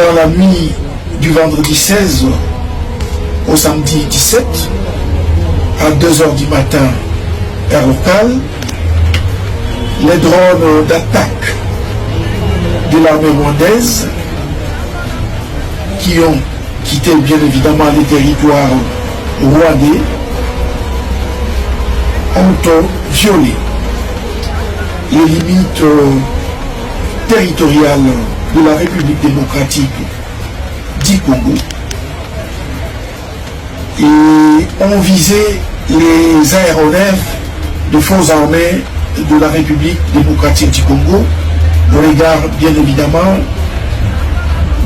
dans la nuit du vendredi 16 au samedi 17, à 2h du matin, heure locale, les drones d'attaque de l'armée rwandaise qui ont quitté bien évidemment les territoires rwandais ont violé les limites territoriales de la République démocratique du Congo et ont visé les aéronefs de forces armées de la République démocratique du Congo au regard bien évidemment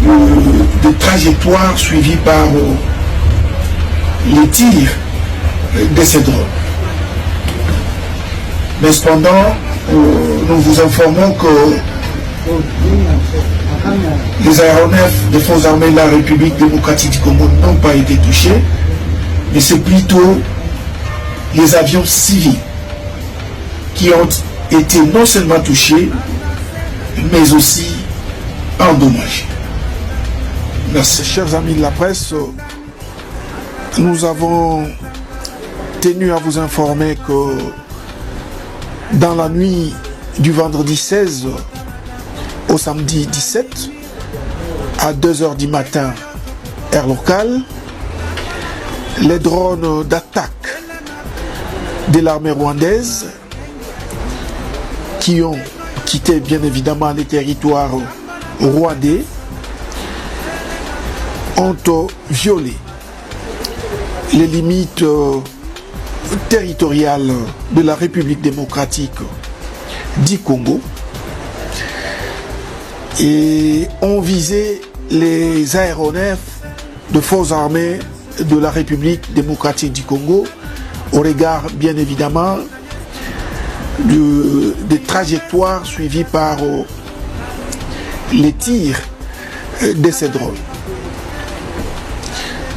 de trajectoires suivies par les tirs de ces drones. Mais cependant, nous vous informons que les aéronefs des forces armées de la République démocratique du Congo n'ont pas été touchés, mais c'est plutôt les avions civils qui ont été non seulement touchés, mais aussi endommagés. Merci. Chers amis de la presse, nous avons tenu à vous informer que dans la nuit du vendredi 16 au samedi 17, à 2h du matin, heure locale, les drones d'attaque de l'armée rwandaise qui ont quitté bien évidemment les territoires rwandais ont violé les limites territoriales de la République démocratique du Congo et ont visé les aéronefs de forces armées de la République démocratique du Congo au regard bien évidemment des trajectoires suivies par les tirs de ces drones.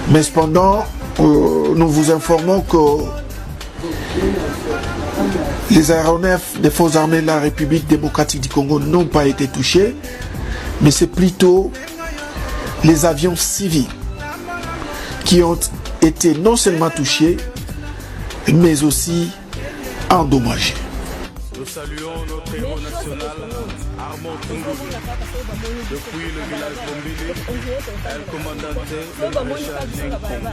Mais cependant, nous vous informons que les aéronefs des forces armées de la République démocratique du Congo n'ont pas été touchés, mais c'est plutôt les avions civils qui ont été non seulement touchés, mais aussi endommagés. Nous saluons notre héros national, Armand Tungulu, depuis le village Bombili, El Commandante, le maréchal Neng Congo.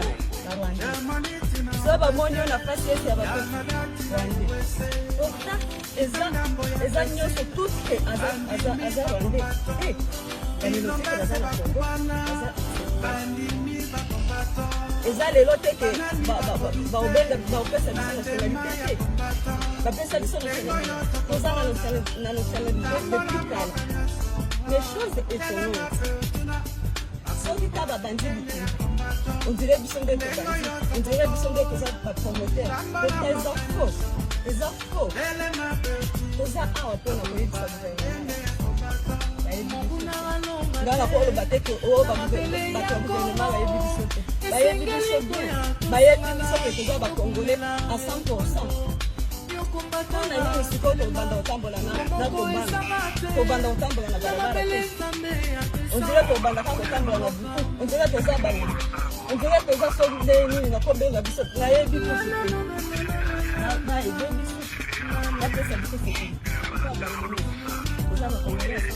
eza lelo teke baobenga baopesa biso nationalité te bapesa biso toza na nationalité depuis kala les choses étonnantes soki ta babandi bitumba on dirait biso nde tobandi on dirait biso nde toza bapromoteur eza faux toza awa mpona koyebisa ngana ko oloba teke bato ya gouvernement bayebi biso te bayebi biso bien bayebi biso ke toza bakongolais à 100%. mpona nini sikoyo tobanda kotambola tobanda kotambola na balabala te ondire tobandaka kotambola na butu ondire toza bana ondire toza solide nini nakobenga biso nayebi kusu te nayebi biso napesa biso sekili toza bakongolais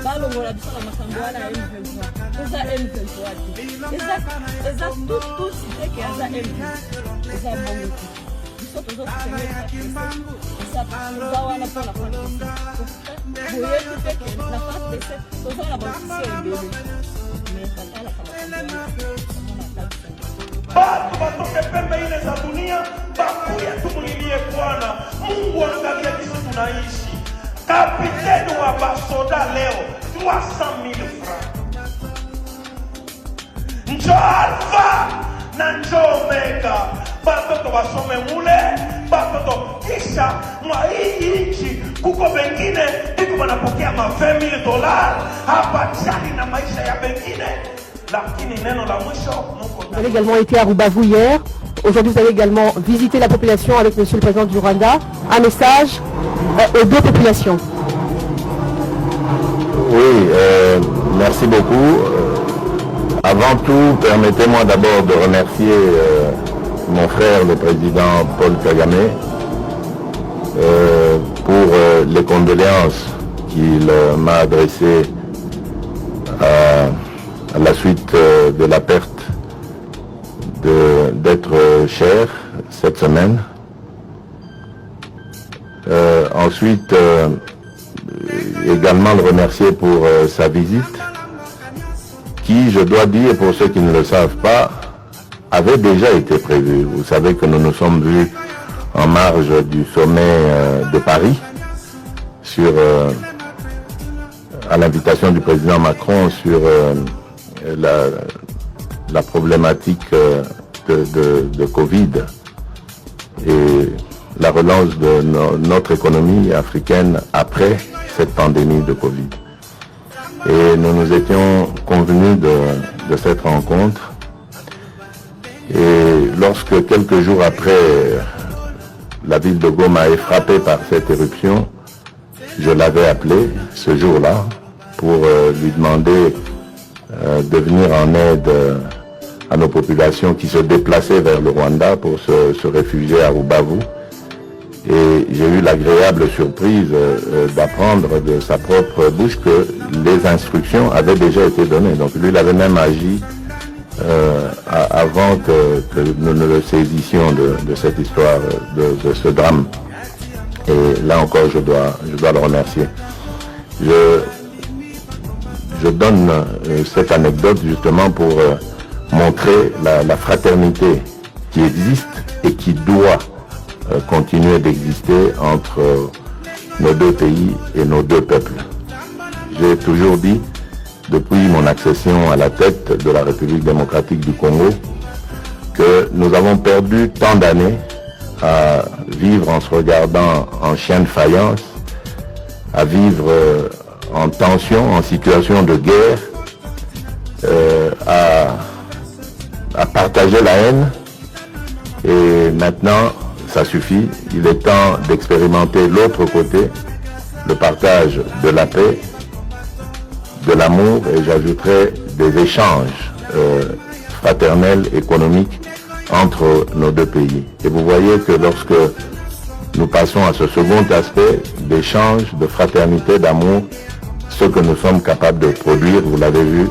balongola biso na makambo wana ya M23 eza M23 eza tout teke aza M23 eza bongo te biso toza wana mpona boyebi teke na FARDC toza na baofisier ebele mais batalaka makambo Batu batoke pembe ile za dunia bakuya tumulilie Bwana. Mungu angalia kisi tunaishi. Kapiteni wa basoda leo 300,000 francs. Njo Alpha na njo Omega. Batoto basome mule, batoto kisha mwa hii nchi kuko bengine biko wanapokea ma $20,000 hapa chani na maisha ya bengine. J'ai également été à Rubavu hier, aujourd'hui vous allez également visiter la population avec Monsieur le Président du Rwanda. Un message aux deux populations. Oui, merci beaucoup. Avant tout, permettez-moi d'abord de remercier mon frère, le président Paul Kagame, pour les condoléances qu'il m'a adressées à la suite de la perte d'être cher cette semaine. Ensuite, également le remercier pour sa visite, qui, je dois dire, pour ceux qui ne le savent pas, avait déjà été prévue. Vous savez que nous nous sommes vus en marge du sommet de Paris, à l'invitation du président Macron, sur la problématique de Covid et la relance de notre économie africaine après cette pandémie de Covid. Et nous nous étions convenus de cette rencontre. Et lorsque quelques jours après, la ville de Goma est frappée par cette éruption, je l'avais appelé ce jour-là pour lui demander de venir en aide à nos populations qui se déplaçaient vers le Rwanda pour se réfugier à Rubavu. Et j'ai eu l'agréable surprise d'apprendre de sa propre bouche que les instructions avaient déjà été données. Donc lui, il avait même agi avant que nous ne le saisissions de cette histoire, de ce drame. Et là encore, je dois le remercier. Je donne cette anecdote justement pour montrer la fraternité qui existe et qui doit continuer d'exister entre nos deux pays et nos deux peuples. J'ai toujours dit, depuis mon accession à la tête de la République démocratique du Congo, que nous avons perdu tant d'années à vivre en se regardant en chien de faïence, à vivre en tension, en situation de guerre, à partager la haine. Et maintenant, ça suffit. Il est temps d'expérimenter l'autre côté, le partage de la paix, de l'amour, et j'ajouterai des échanges fraternels, économiques entre nos deux pays. Et vous voyez que lorsque nous passons à ce second aspect d'échange, de fraternité, d'amour, ce que nous sommes capables de produire, vous l'avez vu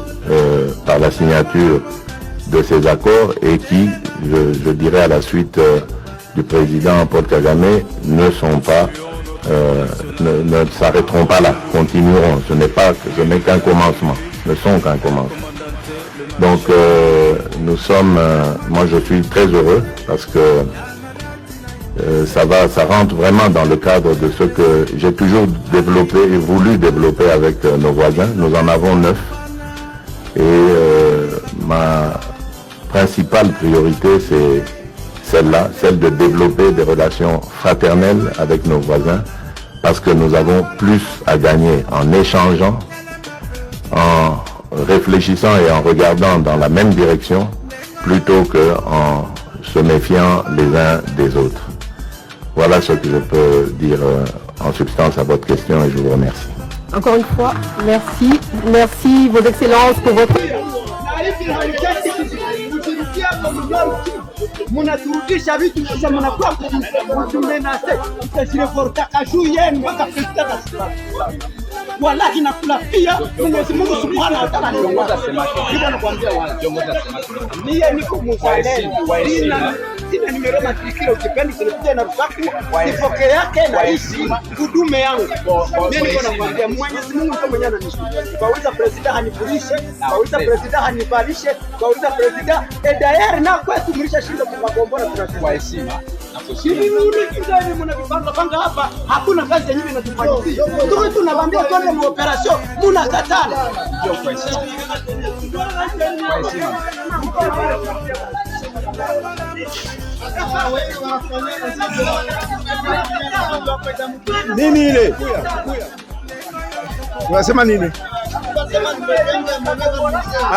par la signature de ces accords, et qui, je dirais à la suite du président Paul Kagame, ne s'arrêteront pas là, continueront. Ce n'est qu'un commencement, ne sont qu'un commencement. Donc moi je suis très heureux parce que ça rentre vraiment dans le cadre de ce que j'ai toujours développé et voulu développer avec nos voisins. Nous en avons 9 et ma principale priorité c'est celle-là, celle de développer des relations fraternelles avec nos voisins, parce que nous avons plus à gagner en échangeant, en réfléchissant et en regardant dans la même direction, plutôt qu'en se méfiant les uns des autres. Voilà ce que je peux dire en substance à votre question, et je vous remercie. Encore une fois, merci. Merci, Vos Excellences, pour votre... Munaturudisha vitu kisha mnakuwa kumenase mtajireportaka juu yenu mpaka kustaka wallahi nakula pia Mwenyezi Mungu Subhanahu wa Ta'ala niongoza sema hivi anakuambia wanaongoza sema mie niko mzalendo sina nimero matrikilo ukipendi kunikuja na rusaku ipoke yake na hisi kudume yangu mimi niko nakwambia Mwenyezi Mungu ndio mwenye ananishukuru bauliza president hanifurishe bauliza president hanibalishe bauliza president edayari na kwetu mlisha shinda kumagombora tunasema heshima Shini mnavipanga hapa hakuna kazi yenyewe inatufanyia. Tuko tunabambia twende mu operation mnakatana. Ndio kwa heshima. Nini ile? Unasema nini?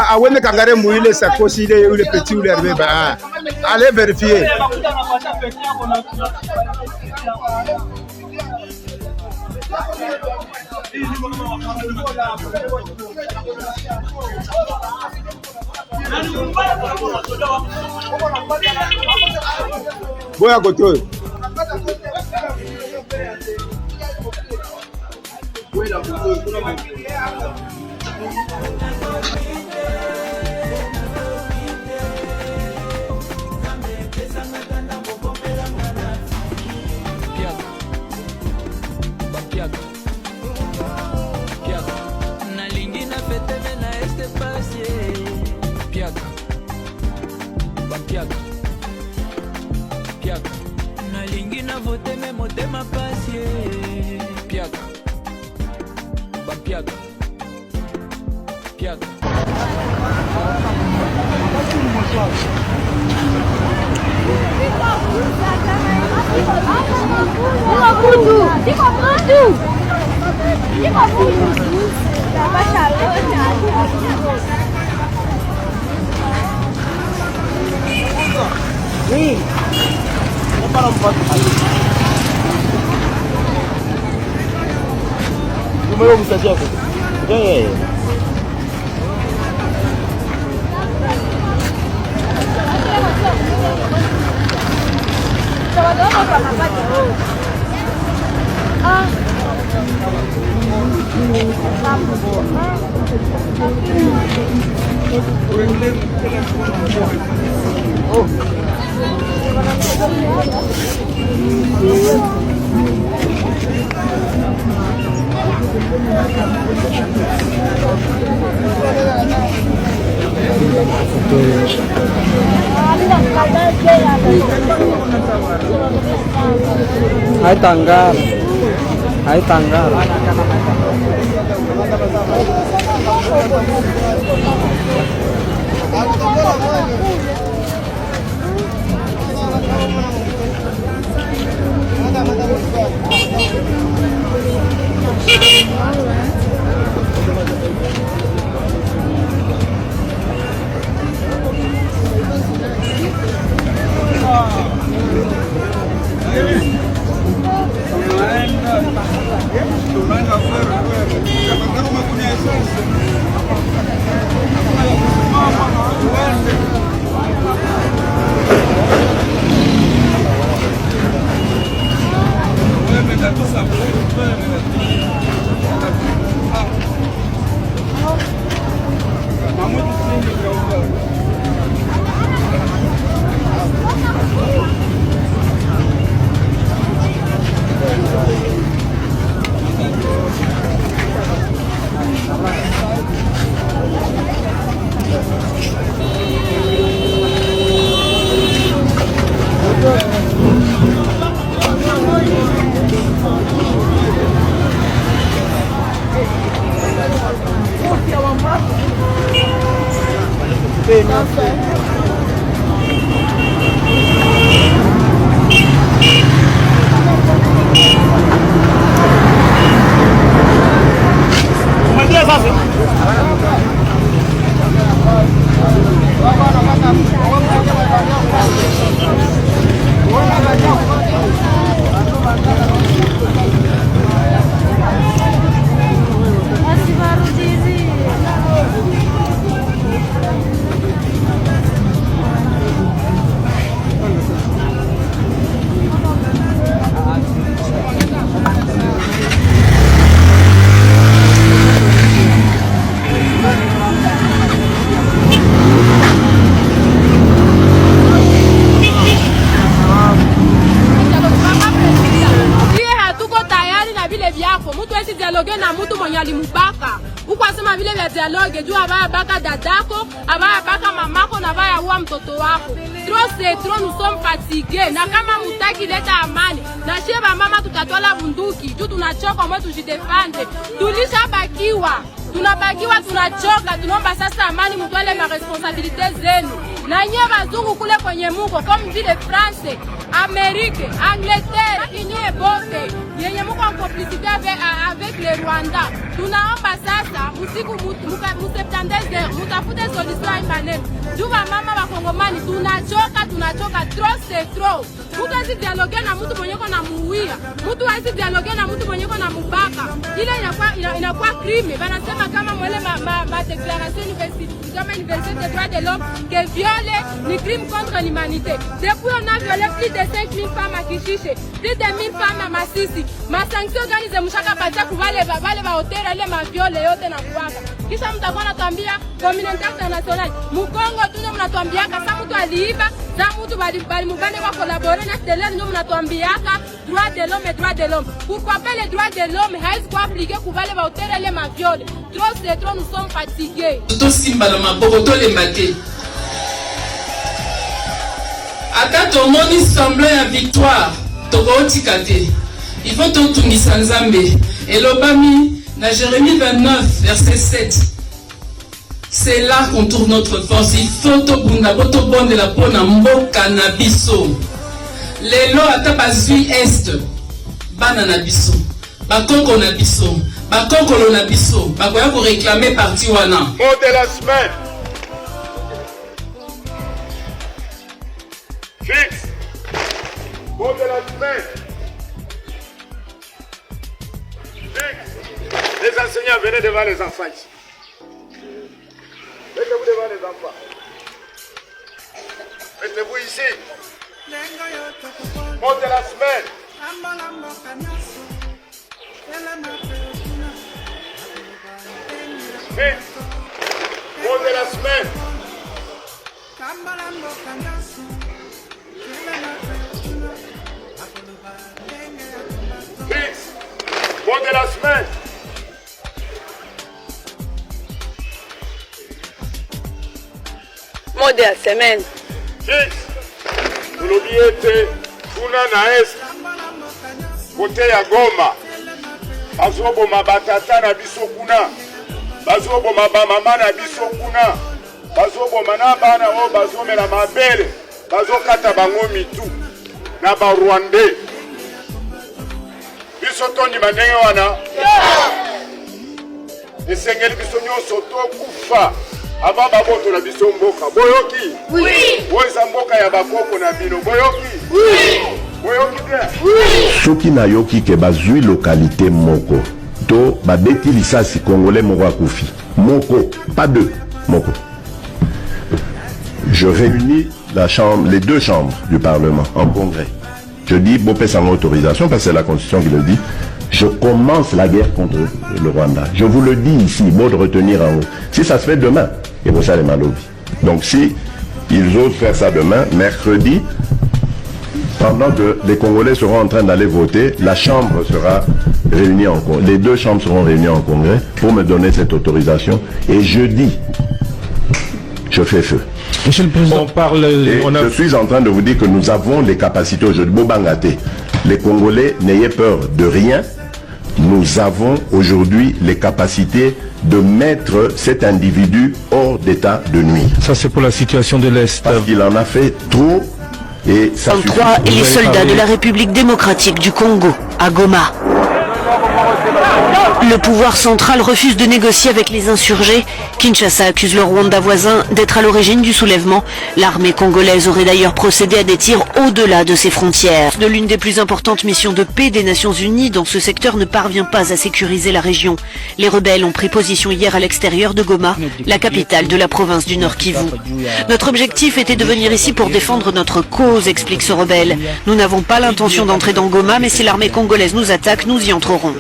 Awende kangare muile sakosi ile ule petit ule alibeba. Allez vérifier. Boya koto. Número mensagem. Hai tanggal. dialogue juu abaya baka dadako, abaya baka mamako na abaya uwa mtoto wako. Trop c'est trop, nous sommes fatigués. Na kama mutaki leta amani, na sheba mama tutatwala bunduki juu tunachoka mwe tujidefende. Tulisha bakiwa, tunabakiwa tunachoka, tunomba sasa amani mutwale ma responsabilité zenu. Na nye bazungu kule kwenye muko comme vile France, Amérique, Angleterre, inye bote yenye muko en complicité avec Rwanda. Tunaomba sasa usiku mu 72 mutafute solution hii maneno. Juba mama wa Kongomani tunachoka trop c'est trop. Mtu asi dialogue na mtu mwenye na muwia. Mtu asi dialogue na mtu mwenye na mubaka. Ile inakuwa crime. Banasema kama mwele ma déclaration universelle kama universelle des droits de l'homme que viole ni crime contre l'humanité. Depuis on a violé plus de 5000 femmes à Kishishe, plus de 1000 femmes à Masisi. Ma sanction organize mshaka pacha kuvale ba hotela ile ma viole yote na kuwaka. Kisha mtakuwa natuambia communauté internationale. Mukongo tuna mnatuambia kama mtu aliiba, za mtu bali mugane wa collaborer na tele ndio mnatuambia droit de l'homme et droit de l'homme. Pourquoi pas les droits de l'homme haïs quoi appliquer kuvale ba hotela ile ma viole. Trop c'est trop, nous sommes fatigués. Tout simba dans ma boroto les matés. Ata tomoni semblait à victoire. Tokoti kate. Il faut tout tungisa nzambe. Et l'obami na Jérémie 29 verset 7. C'est là qu'on trouve notre force. Il faut to bunda boto bonde la pona mboka na biso. Lelo ata bazui est. Bana na biso. Bakoko na biso. Bakoko na biso. Bakoya ko réclamer parti wana. Mot de la semaine. Fixe. Mot de la semaine. Fixe. Les enseignants, venez devant les enfants ici. Mettez-vous devant les enfants. Mettez-vous ici. Mot de la semaine. Fixe. Mot de la semaine. Fixe. Mot de la semaine. Mot de la semaine. Fixe. Tulobiete kuna na est. Kote ya Goma. Bazobo mabatata na biso kuna. Bazobo mabamama na biso kuna. Bazobo manaba na o bazomela mabele. Bazokata bango mitu na ba Rwandais. Biso tondi bandenge wana. Esengeli biso nyonso tokufa. Aba baboto na biso mboka. Boyoki? Oui. Oza mboka ya bakoko na bino. Boyoki? Oui. Boyoki bien? Oui. Soki na yoki ke bazui localité moko. To babeti lisasi congolais moko akufi. Moko, pas deux. Moko. Je réunis les deux chambres du Parlement en congrès. Je dis, Bopé sans autorisation, parce que c'est la Constitution qui le dit, je commence la guerre contre le Rwanda. Je vous le dis ici, mot de retenir en haut. Si ça se fait demain, et vous ça les malobi. Donc si ils osent faire ça demain, mercredi, pendant que les Congolais seront en train d'aller voter, la Chambre sera réunie en congrès. Les deux chambres seront réunies en congrès pour me donner cette autorisation. Et jeudi, je fais feu. Monsieur le Président, je suis en train de vous dire que nous avons les capacités aujourd'hui. Bobangate, les Congolais, n'ayez peur de rien. Nous avons aujourd'hui les capacités de mettre cet individu hors d'état de nuire. Ça, c'est pour la situation de l'Est. Parce qu'il en a fait trop et ça suffit. 23 et les soldats de la République démocratique du Congo, à Goma. Le pouvoir central refuse de négocier avec les insurgés. Kinshasa accuse le Rwanda voisin d'être à l'origine du soulèvement. L'armée congolaise aurait d'ailleurs procédé à des tirs au-delà de ses frontières. De l'une des plus importantes missions de paix des Nations Unies dans ce secteur ne parvient pas à sécuriser la région. Les rebelles ont pris position hier à l'extérieur de Goma, la capitale de la province du Nord Kivu. Notre objectif était de venir ici pour défendre notre cause, explique ce rebelle. Nous n'avons pas l'intention d'entrer dans Goma, mais si l'armée congolaise nous attaque, nous y entrerons.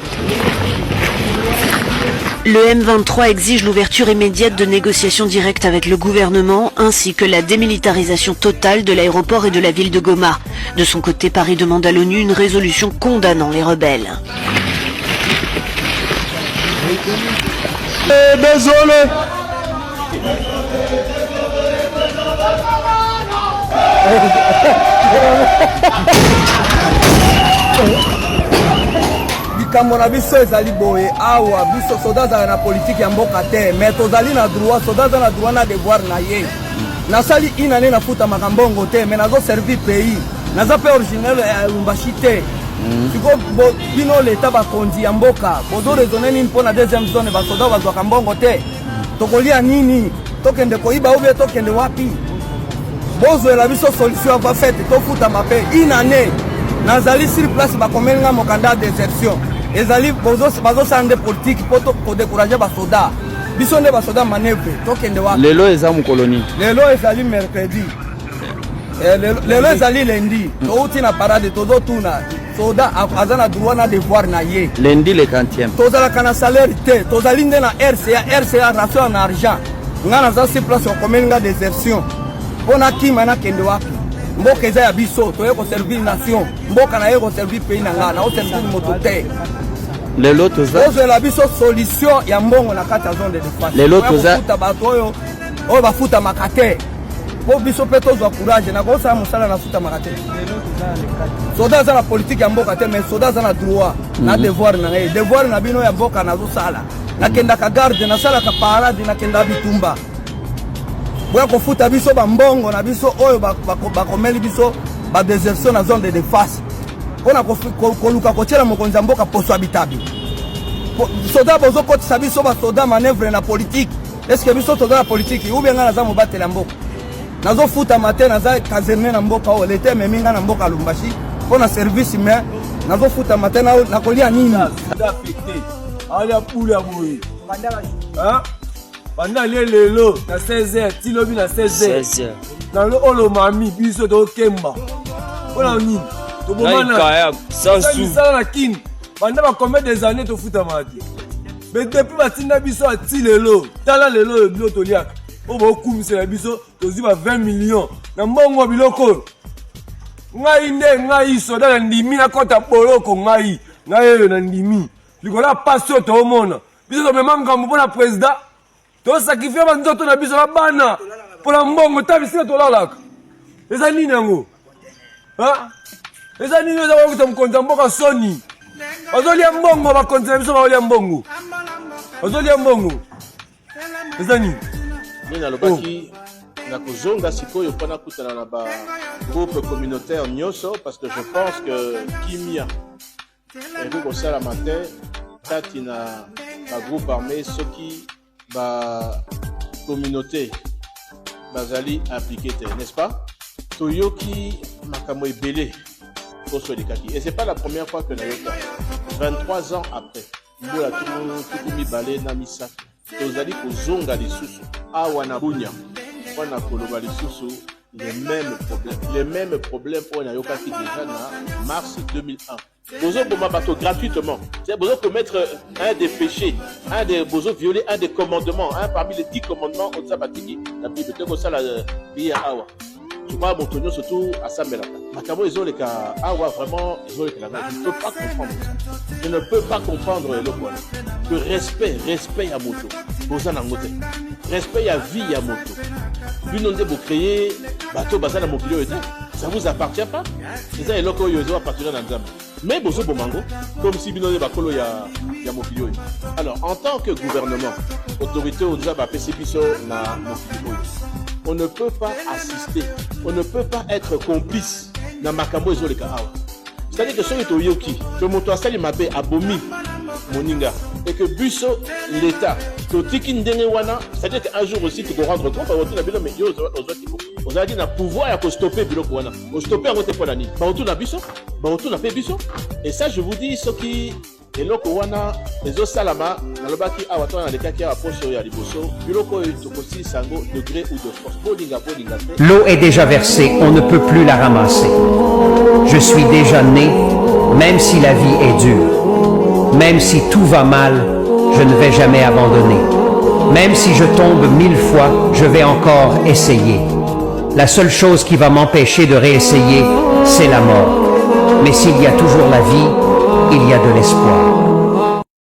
Le M23 exige l'ouverture immédiate de négociations directes avec le gouvernement ainsi que la démilitarisation totale de l'aéroport et de la ville de Goma. De son côté, Paris demande à l'ONU une résolution condamnant les rebelles. Désolé. likambo na biso ezali boye awa biso soda azala na politike ya mboka te mais tozali na droit soda aza na droit na devoir na ye nasali inane nafuta makambongo te mais nazoservi pays naza pe originel ya Lubumbashi te bino l'État bakonzi ya mboka bozo raisonner nini pour la deuxième zone basoda bazwaka mbongo te tokolia nini tokende koyiba ou bien tokende wapi bozwela biso solution va faite tofuta mape une année nazali sur place bakomelinga mokanda désertion ezali bazosala nde politique po kodécourager basoda biso nde basoda manœuvre tokende wapi lelo eza mokolonie lelo ezali mercredi lelo ezali lundi touti na parade tozotuna soda aza na droit na devoir na ye lundi le 40e tozalaka na salaire te tozali nde na RCA ration na argent nga naza sur place okomeli nga désertion mpo nakima nakende wapi mboka eza ya biso toye koservir nation mboka na ye koservir pays na nga naoservir moto te lelo tozwela biso solution ya mbongo na kati ya zone de défense lelo tozafuta bato oyo bafutamaka te po biso mpe tozwa courage nakosala mosala nafutamaka te soda aza na politike ya mboka te mais soda aza na droit na devoir na ngai devoir na bino ya mboka nazosala nakendaka garde nasalaka parade nakenda bitumba boya kofuta biso bambongo na biso oyo bakomeli biso badesertion na zone de défense mpona koluka kotiela mokonzi ya mboka poso abitabi soda bozokotisa biso basoda manœuvre na politique eske biso toza na politique ube nga naza mobatela mboka nazofutama te naza caserne na mboka oyo lete ememi nga na mboka Lubumbashi mpona service me nazofutama te nakolia nini alia pula boye banda lelo na 16h tilobi na 16h na lo olo mami biso tokemba mpona nini tobomana misala na kini banda bacombien des années tofutama te mais depuis batinda biso ati lelo tala lelo oyo bilo toliaka oyo baokumisela biso tozwi ba 20 millions na mbongo biloko ngai nde ngai soda na ndimi nakota boloko ngai oyo na ndimi likolo ya pasi oyo toomona biso tomema ngambo mpona président tosakrifie banzoto na biso babana mpona mbongo ta bisika tolalaka eza nini yango eza nini eza kokuta mokonzi ya mboka soni bazolia mbongo bakonzi na biso baolia mbongo bazolia mbongo eza nini nalobaki nakozonga sikoyo mpona kutana na bagroupe communautaire nyonso parce que je pense que kimia ekoki kosalama te kati na bagroupe armé soki bacommunauté bazali appliqué te n'est-ce pas toyoki makambo ebele poso elikaki et c'est pas la première fois que nayoka 23 ans après mbola tuku mibale na misato tozali kozonga lisusu awa na bunya mpona koloba lisusu les mêmes problèmes oyo nayokaki déjà na mars 2001 bozoboma bato gratuitement bozo commettre un des péchés bozo violer un des commandements parmi les 10 commandements oza batiki na bible te kosala biya awa soki moto nyonso tu asambelaka makambo ezoleka awa vraiment ezolekela ngai je ne peux pas comprendre eloko wana que respect ya moto boza nango te respect ya vie ya moto bino nde bocreye bato baza na mokili oyo te ça vous appartient pas eza eloko oyo ezo appartenir na nzambe mais bozoboma ngo comme si bino nde bakolo ya mokili oyo alors en tant que gouvernement autorité oyo eza bapesi biso na mokili oyo on ne peut pas assister, on ne peut pas être complice dans makambo ezoleka awa. C'est-à-dire que soki toyoki, que moto asali mabe abomi moninga et que buso l'état totiki ndenge wana, c'est-à-dire qu'un jour aussi tu dois rendre compte à autour na bilo mais yo ozali na pouvoir ya ko stopper biloko wana. O stopper en te polani. Ba autour na biso, ba autour na pe biso. Et ça je vous dis soki eloko wana ezo salama nalobaki awa to na lekaki awa poso ya liboso biloko tokosi sango degré ou de force bolinga. L'eau est déjà versée, on ne peut plus la ramasser. Je suis déjà né, même si la vie est dure. Même si tout va mal, je ne vais jamais abandonner. Même si je tombe 1000 fois, je vais encore essayer. La seule chose qui va m'empêcher de réessayer, c'est la mort. Mais s'il y a toujours la vie, il y a de l'espoir.